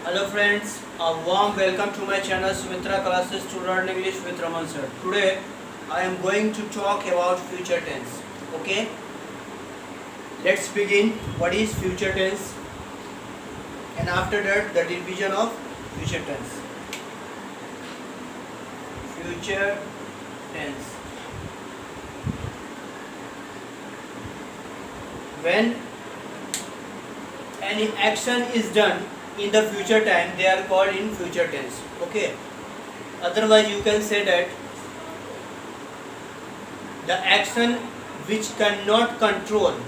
Hello friends, a warm welcome to my channel Sumitra Classes to Learn English with Raman sir. Today I am going to talk about future tense. Okay, let's begin. What is future tense? And after that the division of future tense. Future tense. When any action is done in the future time, they are called in future tense. Okay, otherwise you can say that the action which cannot control.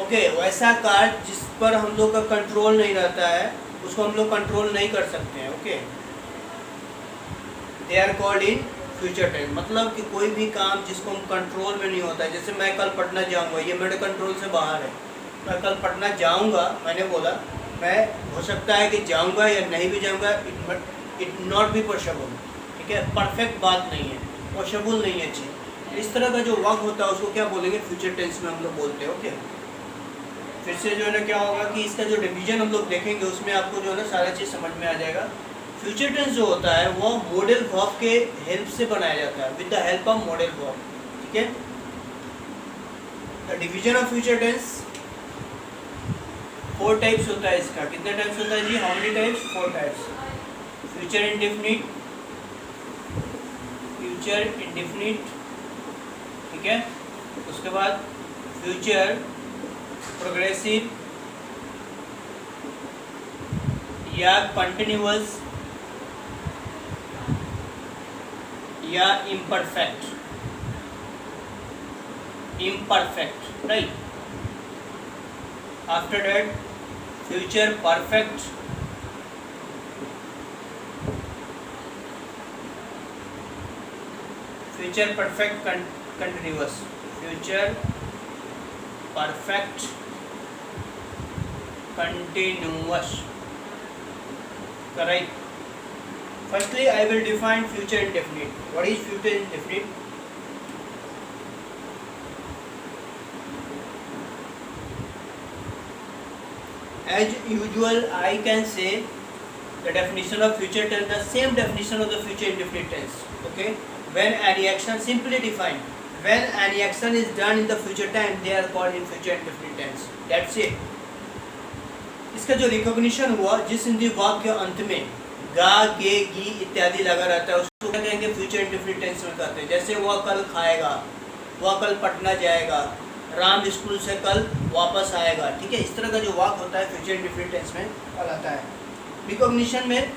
Okay, वैसा कार्य जिस पर हम लोग का control नहीं रहता है उसको हम लोग कंट्रोल नहीं कर सकते हैं. Okay, they are called in future tense. मतलब कि कोई भी काम जिसको हम कंट्रोल में नहीं होता है, जैसे मैं कल पटना जाऊंगा, ये मेरे कंट्रोल से बाहर है. मैं कल पटना जाऊंगा, मैंने बोला, मैं हो सकता है कि जाऊंगा या नहीं भी जाऊंगा, इट नॉट बी पॉसिबल. ठीक है, परफेक्ट बात नहीं है, पॉसिबल नहीं है चीज़. इस तरह का जो वर्क होता है उसको क्या बोलेंगे, फ्यूचर टेंस में हम लोग बोलते हैं. ओके, फिर से जो है ना क्या होगा कि इसका जो डिवीजन हम लोग देखेंगे उसमें आपको जो है ना सारा चीज़ समझ में आ जाएगा. फ्यूचर टेंस जो होता है वो मॉडल वर्ब के हेल्प से बनाया जाता है, with the help of modal verb. ठीक है, the division of future tense 4 types होता है. इसका कितने टाइप्स होता है जी? How many types? 4 types. Future indefinite, future indefinite, ठीक है. उसके बाद फ्यूचर प्रोग्रेसिव या कंटिन्यूअस या imperfect. Imperfect, right. After that future perfect, future perfect continuous, future perfect continuous. Correct. Firstly, I will define future indefinite. What is future indefinite? As usual, I can say the definition of future tense, the same definition of the future indefinite tense. Okay, when any action, simply defined, when any action is done in the future time, they are called in future indefinite tense. That's it. इसका जो recognition हुआ, जिस हिंदी वाक्य के अंत में गा, गे, गी इत्यादि लगा रहता है उसको क्या कहेंगे, फ्यूचर इंडेफिनिट टेंस में कहते हैं. जैसे वह कल खाएगा, वह कल पटना जाएगा, राम स्कूल से कल वापस आएगा. ठीक है, इस तरह का जो वाक्य होता है फ्यूचर इंडेफिनिट टेंस में कहलाता है. रिकॉग्निशन में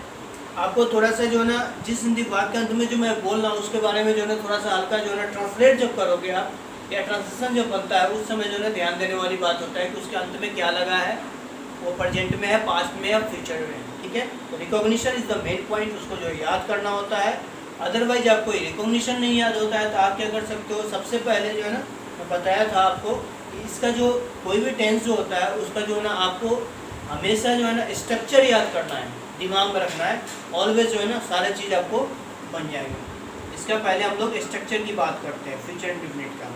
आपको थोड़ा सा जो है ना, जिस हिंदी वाक्य के अंत में जो मैं बोल रहा हूँ उसके बारे में जो है ना थोड़ा सा हल्का जो है ना ट्रांसलेट जब करोगे आप, या ट्रांसलेशन जब बनता है उस समय जो है ना ध्यान देने वाली बात होता है कि उसके अंत में क्या लगा है, वो प्रेजेंट में है, पास्ट में है, फ्यूचर में है. ठीक है, तो recognition is the main point, उसको जो याद करना होता है. अदरवाइज आपको रिकॉग्निशन नहीं याद होता है तो आप क्या कर सकते हो, सबसे पहले जो है ना मैं बताया था आपको कि इसका जो कोई भी टेंस जो होता है उसका जो है ना आपको हमेशा जो है ना स्ट्रक्चर याद करना है, दिमाग में रखना है. ऑलवेज जो है ना सारा चीज़ आपको बन जाएगा. इसका पहले हम लोग स्ट्रक्चर की बात करते हैं. फ्यूचर इंडेफिनिट का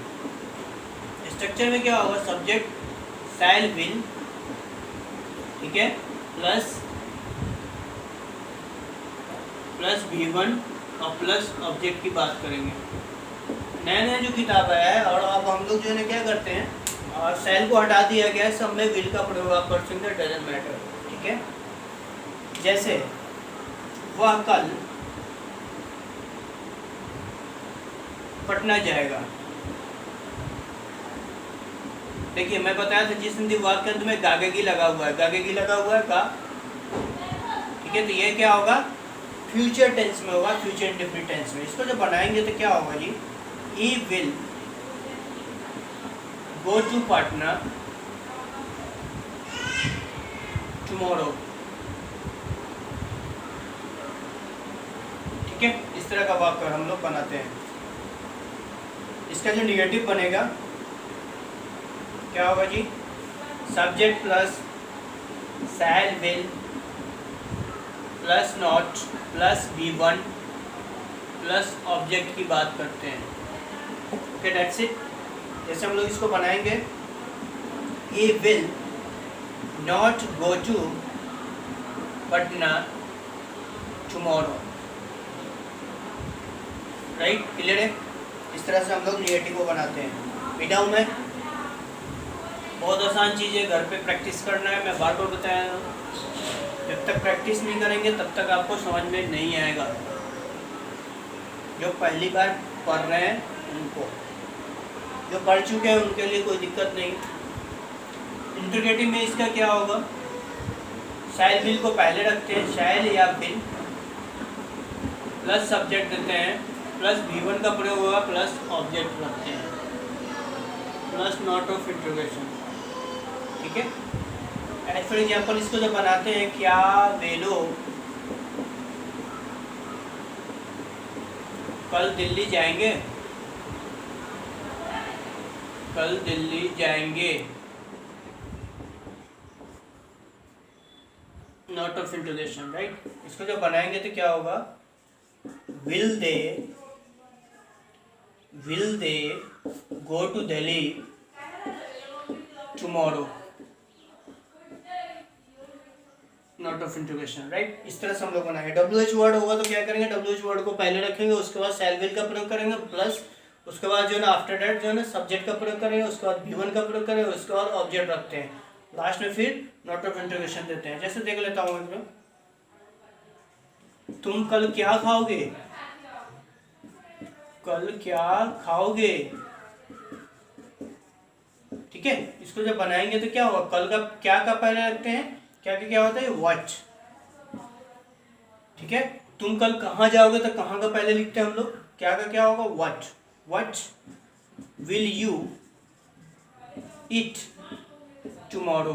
स्ट्रक्चर में क्या होगा, सब्जेक्ट शैल विल, ठीक है, प्लस V1 और प्लस ऑब्जेक्ट की बात करेंगे. नया नया जो किताब आया है और अब हम लोग जो है क्या करते हैं, सेल को हटा दिया गया है, सब में विल का प्रयोग आप कर सकते हैं, डजंट मैटर. ठीक है, जैसे वह कल पटना जाएगा. देखिए मैं बताया था जिस हिंदी वाक्य के अंत में गागेगी लगा हुआ है, गागेगी लगा हुआ है का. ठीक है, तो ये क्या होगा, फ्यूचर टेंस में होगा, फ्यूचर इंडेफिनिट टेंस में. इसको जब बनाएंगे तो क्या होगा जी, he will go to Patna tomorrow. ठीक है, इस तरह का वाक्य हम लोग बनाते हैं. इसका जो निगेटिव बनेगा क्या होगा जी, subject plus shall will plus not plus V1 plus object की बात करते हैं. Okay, that's it. जैसे हम लोग इसको बनाएंगे, he will not go to Patna tomorrow, right, clear है। इस तरह से हम लोग निगेटिव को बनाते हैं। मिटा हूँ मैं, बहुत आसान चीज़ है, घर पे प्रैक्टिस करना है। मैं बार बार बताया, जब तक प्रैक्टिस नहीं करेंगे तब तक आपको समझ में नहीं आएगा। जो पहली बार पढ़ रहे हैं उनको, जो पढ़ चुके हैं उनके लिए कोई दिक्कत नहीं। इंट्रोगेटिव में इसका क्या होगा, शैल विल को पहले रखते हैं, शैल या विल प्लस सब्जेक्ट देते हैं, प्लस V1 का प्रयोग होगा, प्लस ऑब्जेक्ट रखते हैं, प्लस नॉट ऑफ इंट्रोगेशन, ठीक है। एज फॉर एग्जाम्पल इसको जब बनाते हैं, क्या वे लोग कल दिल्ली जाएंगे, कल दिल्ली जाएंगे, नॉट ऑफ इंट्रोगेशन, राइट। इसको जब बनाएंगे तो क्या होगा, will they go to Delhi tomorrow, not of interrogation, right. इस तरह से हम लोग बनाएंगे। WH वर्ड होगा तो क्या करेंगे, WH वर्ड को पहले रखेंगे, उसके बाद शैल विल का प्रयोग करेंगे, प्लस उसके बाद जो है ना आफ्टर दैट जो है ना सब्जेक्ट का प्रयोग करेंगे, उसके बाद V1 का प्रयोग करेंगे, उसके बाद ऑब्जेक्ट रखते हैं, लास्ट में फिर नॉट ऑफ इंट्रोगेशन देते हैं। जैसे देख लेता हूँ मैं, तुम कल क्या खाओगे, कल क्या खाओगे, ठीक है। इसको जब बनाएंगे तो क्या होगा, कल का क्या का पहले रखते हैं, क्या होता है, व्हाट, ठीक है। तुम कल कहाँ जाओगे तो कहाँ का पहले लिखते हैं हम लोग, क्या होगा, what will you eat tomorrow,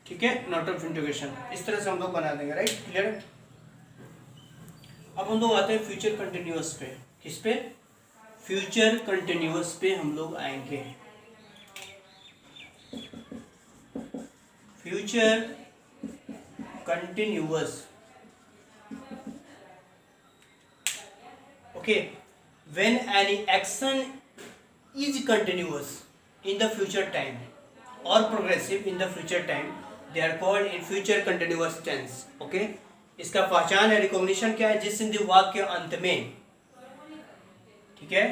ठीक है, नॉट ऑफ इंट्रोगेशन। इस तरह से हम लोग बना देंगे, राइट, क्लियर। अब हम लोग आते हैं फ्यूचर कंटिन्यूअस पे। किस पे, फ्यूचर कंटिन्यूअस पे हम लोग आएंगे। Future continuous, okay, when any action is continuous in the future time और progressive in the future time, they are called in future continuous tense, okay. इसका पहचान है, रिकॉग्निशन क्या है, जिस संधि वाक्य के अंत में, ठीक है,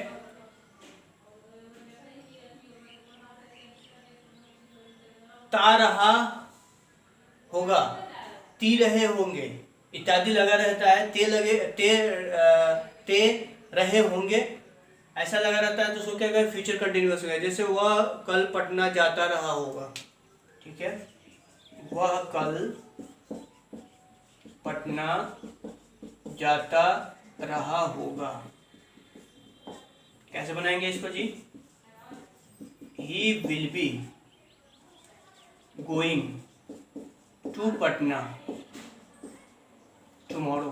ता रहा होगा, ती रहे होंगे इत्यादि लगा रहता है, ते रहे होंगे ऐसा लगा रहता है, तो उसको क्या कहें, फ्यूचर कंटिन्यूअस हो गया। जैसे वह कल पटना जाता रहा होगा, ठीक है, वह कल पटना जाता रहा होगा। कैसे बनाएंगे इसको जी, he will be going to Patna tomorrow,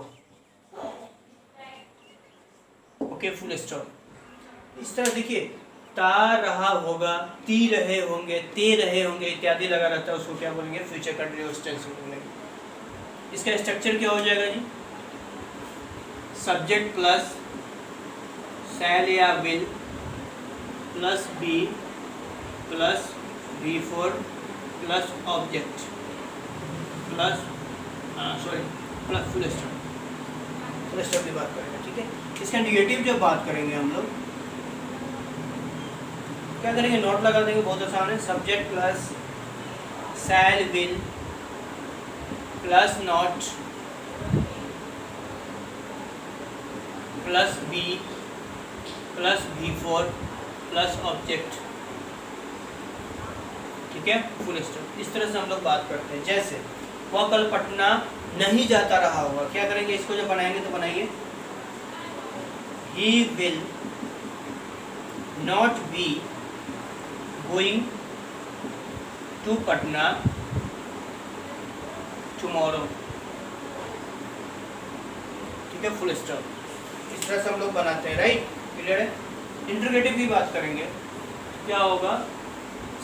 okay, full stop. इस तरह देखिए, ता रहा होगा, ती रहे होंगे, ते रहे होंगे इत्यादि लगा रहता है, उसको क्या बोलेंगे, फ्यूचर कंटिन्यूअस टेंस बोलेंगे। इसका स्ट्रक्चर क्या हो जाएगा जी, सब्जेक्ट प्लस शैल या will plus be plus V4 plus object plus plus full stop की बात करेंगे, ठीक है। इसका निगेटिव जब बात करेंगे हम लोग क्या करेंगे, नोट लगा देंगे, बहुत आसान है, subject plus shall will plus not plus be plus V4 plus object, ठीक है, फुल स्टॉप। इस तरह से हम लोग बात करते हैं। जैसे वह कल पटना नहीं जाता रहा होगा, क्या करेंगे, इसको जब बनाएंगे तो बनाइए, he will not be going to Patna tomorrow, ठीक है, फुल स्टॉप। इस तरह से हम लोग बनाते हैं, राइट, क्लियर है। इंट्रोगेटिव की बात करेंगे, क्या होगा,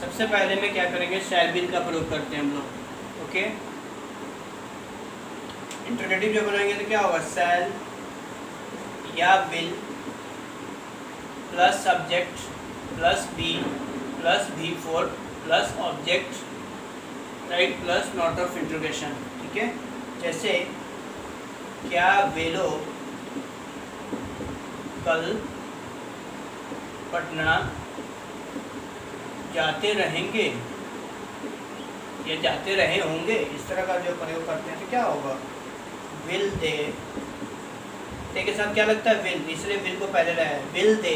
सबसे पहले में क्या करेंगे, शैल विल का प्रयोग करते हैं हम लोग, ओके। इंट्रोगेटिव जब बनाएंगे तो क्या होगा, शैल या will plus subject plus be plus V4 plus object, right, plus not of interrogation. ठीक है, जैसे क्या वे लोग कल पटना जाते रहेंगे या जाते रहे होंगे, इस तरह का जो प्रयोग करते हैं तो क्या होगा, विल दे के साथ क्या लगता है, विल, इसलिए विल को पहले लाया है, विल दे,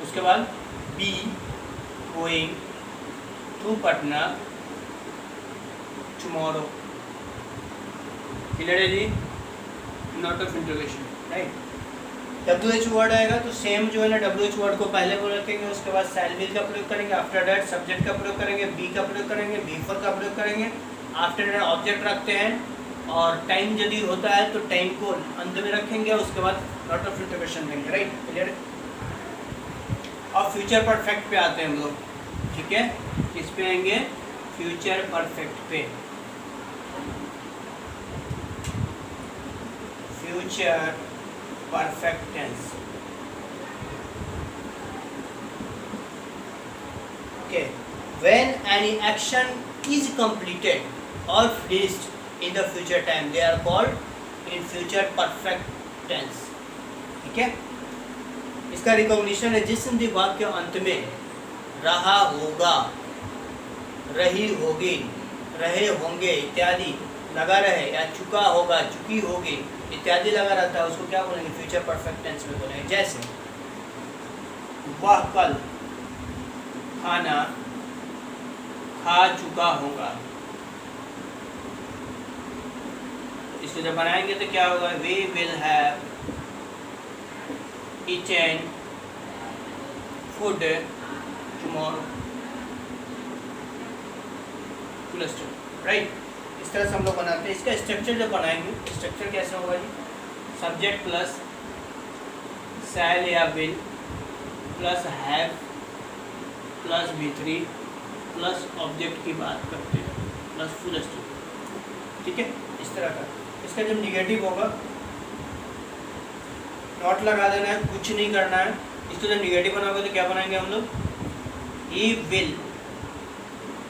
उसके बाद be going to Patna tomorrow. Clear है जी, not of interrogation, right. WH word आएगा तो सेम जो है ना WH वर्ड को पहले बोल रखेंगे, उसके बाद शैल विल का प्रयोग करेंगे, आफ्टर दैट सब्जेक्ट का प्रयोग करेंगे, बी का प्रयोग करेंगे, V4 का प्रयोग करेंगे, आफ्टर दैट ऑब्जेक्ट रखते हैं और टाइम यदि होता है तो टाइम को अंत में रखेंगे, उसके बाद नॉट ऑफ इंट्रोगेशन देंगे, राइट, क्लियर। अब फ्यूचर परफेक्ट पे आते हैं हम लोग। ठीक है, किस पे आएंगे, फ्यूचर परफेक्ट पे। Future perfect tense, okay, when any action is completed or finished in the future time they are called in future perfect tense। ठीक है, इसका रिकॉग्निशन है जिस हिंदी वाक्य के अंत में रहा होगा, रही होगी, रहे होंगे इत्यादि लगा रहे, या चुका होगा, चुकी होगी इत्यादि लगा रहता है, उसको क्या बोलेंगे, फ्यूचर परफेक्ट टेंस में बोलेंगे। जैसे वह कल खाना खा चुका होगा, इसको जब बनाएंगे तो क्या होगा, we will have eaten food tomorrow, right. इस तरह से हम लोग बनाते हैं। इसका स्ट्रक्चर जब बनाएंगे, स्ट्रक्चर कैसे होगा जी, सब्जेक्ट प्लस शैल या will plus have plus V3 plus object की बात करते हैं प्लस फुल स्टॉप। ठीक है, इस तरह का। इसका जब निगेटिव होगा नॉट लगा देना है, कुछ नहीं करना है। इसको जब निगेटिव बनाओगे तो क्या बनाएंगे हम लोग, he will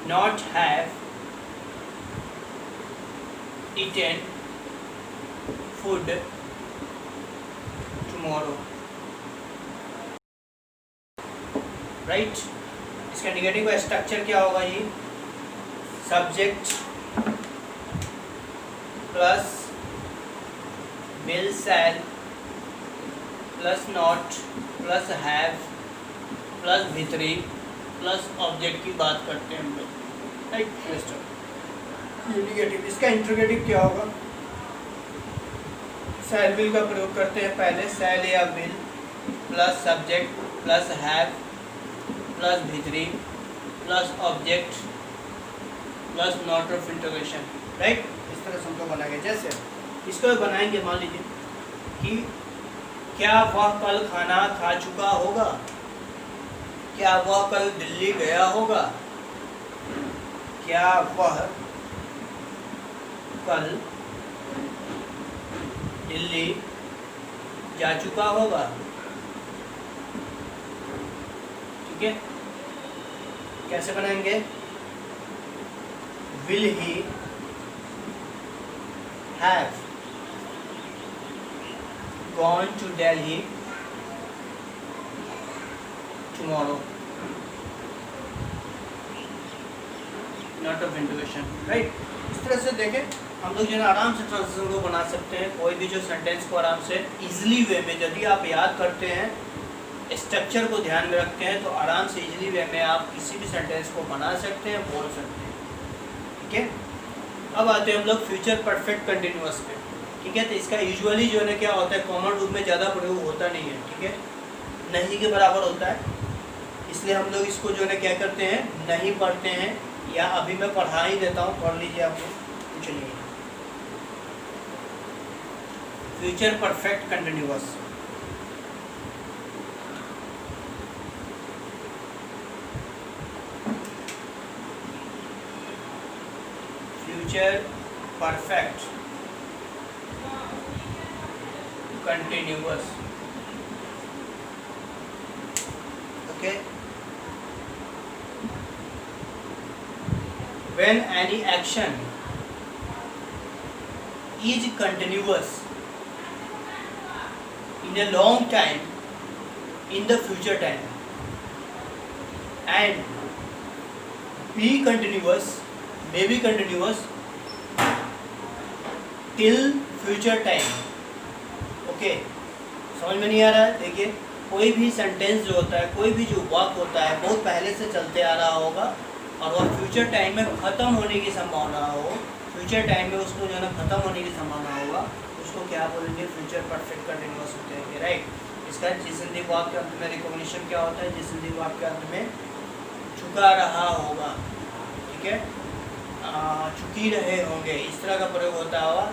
not have eaten food tomorrow, right. इसका निगेटिव का स्ट्रक्चर क्या होगा जी, subject plus will shall plus not plus have plus V3 plus object की बात करते हैं हम लोग, राइट। निगेटिव। इसका इंट्रोगेटिव क्या होगा, शैल विल का प्रयोग करते हैं पहले, शैल या will plus subject plus have plus V3 plus object plus not of interrogation, right. इस तरह से हमको बनाएंगे। जैसे इसको बनाएंगे, मान लीजिए कि क्या वह कल खाना खा चुका होगा, क्या वह कल दिल्ली गया होगा, क्या वह कल दिल्ली जा चुका होगा। ठीक है, कैसे बनाएंगे, will he have gone to Delhi tomorrow, not of interrogation, right. इस तरह से देखें हम लोग जो है आराम से ट्रांसलेशन को बना सकते हैं। कोई भी जो सेंटेंस को आराम से इजीली वे में, यदि आप याद करते हैं, स्ट्रक्चर को ध्यान में रखते हैं, तो आराम से इजीली वे में आप किसी भी सेंटेंस को बना सकते हैं, बोल सकते हैं। ठीक है, अब आते हैं हम लोग फ्यूचर परफेक्ट कंटिन्यूअस पे। ठीक है, तो इसका यूजुअली जो है ना क्या होता है, कॉमन रूप में ज़्यादा प्रयोग होता नहीं है। ठीक है, नहीं के बराबर होता है, इसलिए हम लोग इसको जो है ना क्या करते हैं, नहीं पढ़ते हैं, या अभी मैं पढ़ा ही देता हूँ, पढ़ लीजिए आप लोग, कुछ नहीं है। Future perfect continuous, future perfect continuous, okay. when any action is continuous in a long time in the future time and be continuous may be continuous till future time. Okay, समझ में नहीं आ रहा है? देखिए, कोई भी सेंटेंस जो होता है, कोई भी जो वाक्य होता है, बहुत पहले से चलते आ रहा होगा और वह फ्यूचर टाइम में ख़त्म होने की संभावना हो, फ्यूचर टाइम में उसको जो है ना ख़त्म होने की संभावना होगा, उसको क्या बोलेंगे? फ्यूचर परफेक्ट कंटिन्यूअस होते हैं, राइट। इसका जिसंदी वाक्य के अंत में रिकॉग्निशन क्या होता है? जिसंदी वाक्य के अंत में झुका रहा होगा, ठीक है, झुकी रहे होंगे, इस तरह का प्रयोग होता होगा।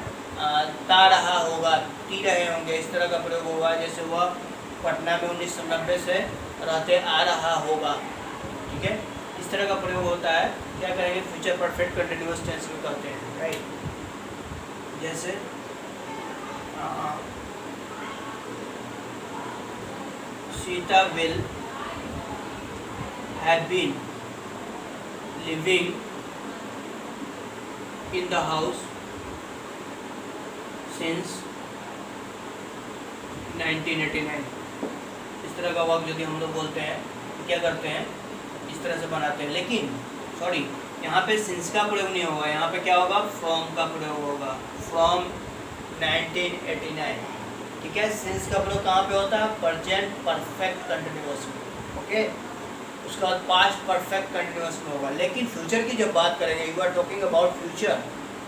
ता रहा होगा, ती रहे होंगे, इस तरह का प्रयोग होगा। जैसे वह पटना में 1990 से रहते आ रहा होगा, ठीक है, इस तरह का प्रयोग होता है। क्या करेंगे? फ्यूचर परफेक्ट कंटिन्यूअस टेंस में करते हैं, राइट। जैसे Sita will have been living in the house since 1989। इस तरह का वाक्य यदि हम लोग बोलते हैं तो क्या करते हैं? इस तरह से बनाते हैं। लेकिन सॉरी, यहाँ पे सिंस का प्रयोग नहीं होगा, यहाँ पे क्या होगा? फ्रॉम का प्रयोग होगा, फ्रॉम 1989, ठीक है। सिंस का प्रयोग कहाँ पे होता है? प्रेजेंट परफेक्ट कंटिन्यूअस में, ओके। उसके बाद पास्ट परफेक्ट कंटिन्यूअस में होगा। लेकिन फ्यूचर की जब बात करेंगे, you are talking about future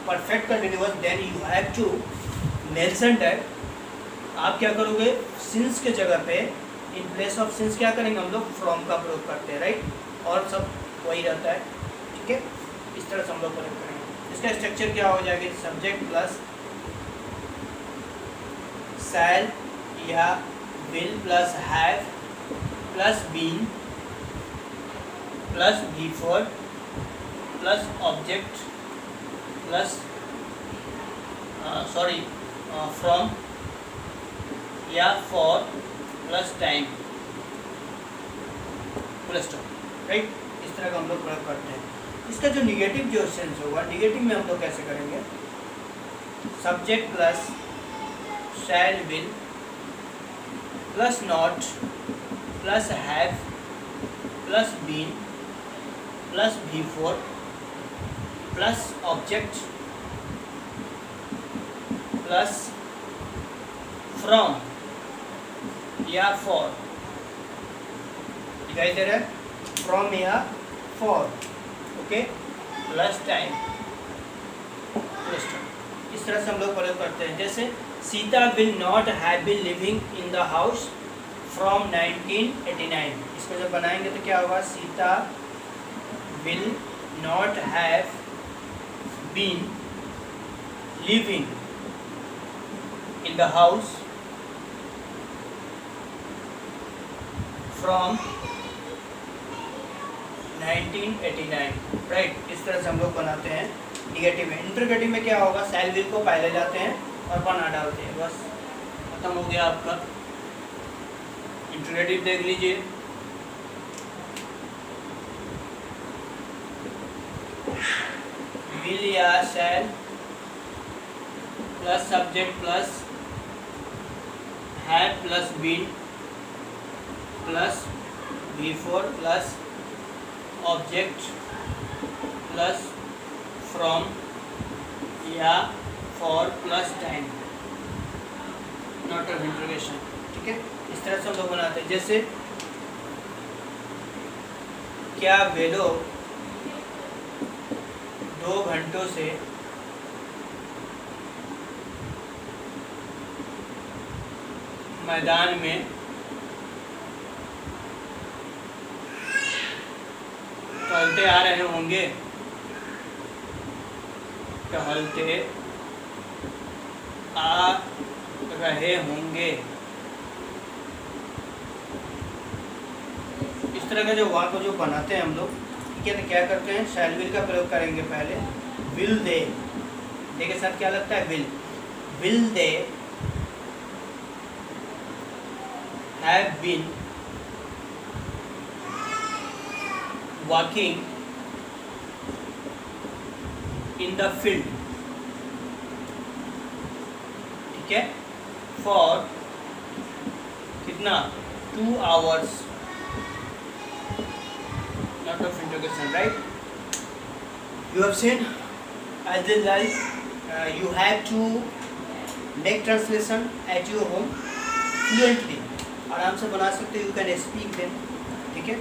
perfect continuous, then you have to mention that. आप क्या करोगे? सिंस के जगह पे इन प्लेस ऑफ सिंस क्या करेंगे हम लोग? फ्रॉम का प्रयोग करते हैं, राइट। और सब वही रहता है, ठीक है। इस तरह से हम लोग प्रयोग करेंगे। इसका स्ट्रक्चर क्या हो जाएगा? सब्जेक्ट प्लस शैल या will plus have plus been plus before plus object plus from या for plus time plus stop, right. इस तरह का हम लोग प्रयोग करते हैं। इसका जो निगेटिव जो सेंस होगा, निगेटिव में हम लोग कैसे करेंगे? Subject plus shall will plus not plus have plus been plus before plus object plus from या फॉर, दिखाई दे रहा है? फ्रॉम या for, okay, plus time plus time. इस तरह से हम लोग प्रयोग करते हैं। जैसे Sita will not have been living in the house from 1989। इसको जब बनाएंगे तो क्या होगा? Sita will not have been living in the house from 1989, right. इस तरह से हम लोग बनाते हैं निगेटिव में। इंटरगेटिव में क्या होगा? शैल विल को पहले जाते हैं और बना डालते हैं, बस खत्म हो गया आपका। इंटरगेटिव देख लीजिए, विल या shall plus subject plus have plus been plus before plus object plus from या for plus time, not of interrogation, ठीक है। इस तरह से हम लोग बनाते हैं। जैसे क्या वे लोग 2 घंटों से मैदान में टहलते आ रहे होंगे? टहलते आ रहे होंगे। इस तरह का जो वाक्य जो बनाते हैं हम लोग, ठीक है, तो क्या करते हैं? शैल विल का प्रयोग करेंगे पहले। विल दे, दे के साथ क्या लगता है? Will they have been walking in the field, ठीक है, for कितना 2 hours, not of interrogation, right? You have seen as well as you have to make translation at your home fluently, आराम से बना सकते हो, you can speak them, ठीक है.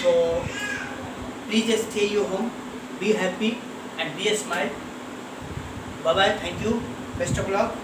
So please stay your home, be happy and be a smile. Bye bye, thank you, best of luck.